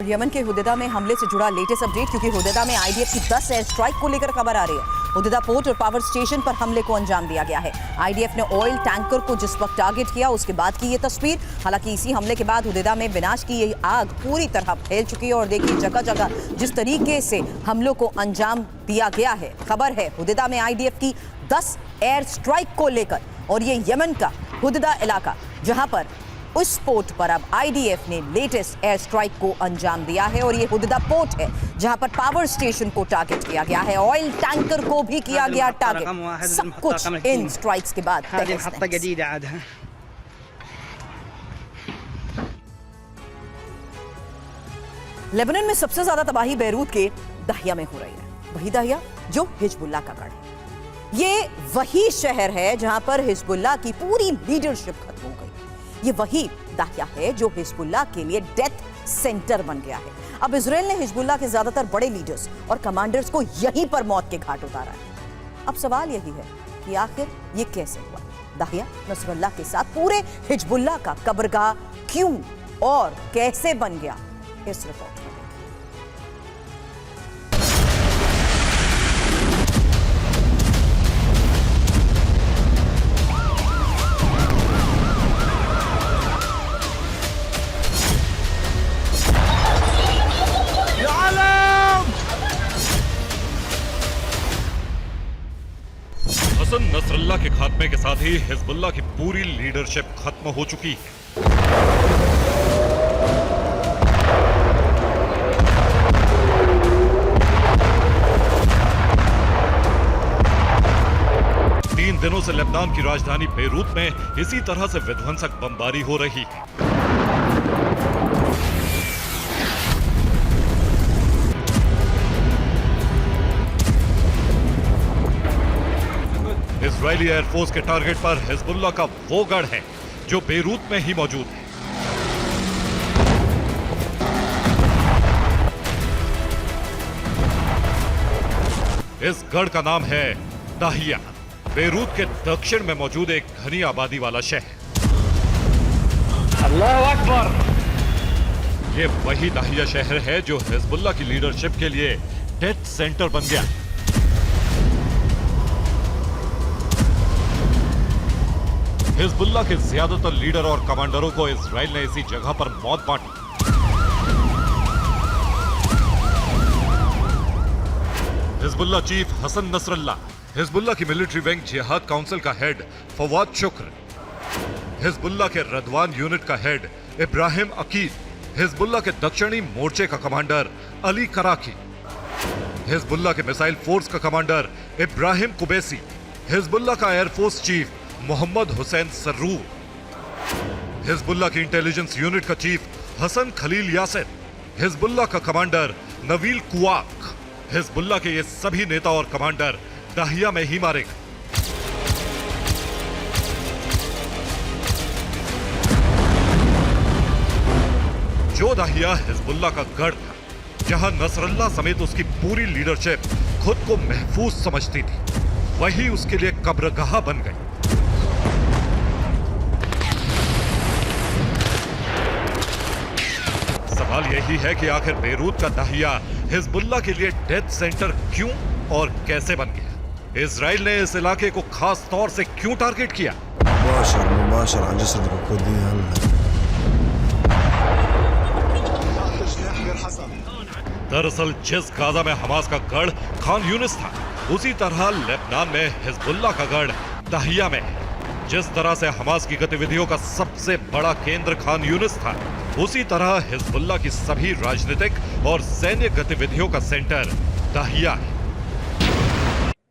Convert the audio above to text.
Yemen के Hudaydah में हमले से जुड़ा लेटेस्ट अपडेट, क्योंकि हुदैदा में आईडीएफ की 10 एयर स्ट्राइक को लेकर खबर आ रही है। हुदैदा पोर्ट और पावर स्टेशन पर हमले को अंजाम दिया गया है। आईडीएफ ने ऑयल टैंकर को जिस वक्त टारगेट किया उसके बाद की ये तस्वीर। हालांकि इसी हमले के बाद हुदैदा में विनाश की ये आग पूरी तरह फैल चुकी है और देखिए जगह जगह जिस तरीके से हमलों को अंजाम दिया गया है। खबर है हुदैदा में आईडीएफ की 10 एयर स्ट्राइक को लेकर, और ये यमन का हुदैदा इलाका जहां पर उस पोर्ट पर अब आईडीएफ ने लेटेस्ट एयर स्ट्राइक को अंजाम दिया है। और ये हुदैदा पोर्ट है जहां पर पावर स्टेशन को टारगेट किया गया है, ऑयल टैंकर को भी किया गया टारगेट। सब कुछ इन स्ट्राइक्स के बाद लेबनान में सबसे ज्यादा तबाही बैरूत के दाहिया में हो रही है। वही दाहिया जो हिजबुल्लाह का गढ़ है। ये वही शहर है जहां पर हिजबुल्लाह की पूरी लीडरशिप खत्म हो गई। ये वही दाहिया है जो हिजबुल्लाह के लिए डेथ सेंटर बन गया है। अब इजराइल ने हिजबुल्लाह के ज्यादातर बड़े लीडर्स और कमांडर्स को यहीं पर मौत के घाट उतारा है। अब सवाल यही है कि आखिर ये कैसे हुआ? दाहिया नसरुल्लाह के साथ पूरे हिजबुल्लाह का कब्रगाह क्यों और कैसे बन गया? इस रिपोर्ट में हसन नसरुल्लाह के खात्मे के साथ ही हिजबुल्लाह की पूरी लीडरशिप खत्म हो चुकी है। तीन दिनों से लेबनान की राजधानी बेरूत में इसी तरह से विध्वंसक बमबारी हो रही है। इजरायली एयरफोर्स के टारगेट पर हिजबुल्लाह का वो गढ़ है जो बेरूत में ही मौजूद है। इस गढ़ का नाम है दाहिया, बेरूत के दक्षिण में मौजूद एक घनी आबादी वाला शहर। अल्लाह अकबर। ये वही दाहिया शहर है जो हिजबुल्लाह की लीडरशिप के लिए डेथ सेंटर बन गया। हिजबुल्लाह के ज्यादातर लीडर और कमांडरों को इजराइल ने इसी जगह पर मौत बांटी। Hezbollah chief Hassan Nasrallah, Hezbollah की मिलिट्री विंग जिहाद काउंसिल का हेड फवाद शुक्र, हिजबुल्लाह के रदवान यूनिट का हेड इब्राहिम अकीद, हिजबुल्लाह के दक्षिणी मोर्चे का कमांडर अली कराकी, हिजबुल्लाह के मिसाइल फोर्स का कमांडर इब्राहिम कुबैसी, हिजबुल्लाह का air force chief Mohammed Hussein Srour, Hezbollah की इंटेलिजेंस यूनिट का chief Hassan Khalil Yasir, Hezbollah का कमांडर नवील कुआक। हिजबुल्लाह के ये सभी नेता और कमांडर दाहिया में ही मारे गए। जो दाहिया हिजबुल्लाह का गढ़ था, जहां नसरुल्लाह समेत उसकी पूरी लीडरशिप खुद को महफूज समझती थी, वही उसके लिए कब्रगाह बन गई। सवाल यही है कि आखिर बेरूत का दाहिया हिजबुल्लाह के लिए डेथ सेंटर क्यों और कैसे बन गया? इजराइल ने इस इलाके को खास तौर से क्यों टारगेट किया? दरअसल जिस गाजा में हमास का गढ़ खान यूनिस था, उसी तरह लेबनान में हिजबुल्लाह का गढ़ दाहिया में है। जिस तरह से हमास की गतिविधियों का सबसे बड़ा केंद्र खान यूनिस था, उसी तरह हिजबुल्लाह की सभी राजनीतिक और सैन्य गतिविधियों का सेंटर दाहिया है।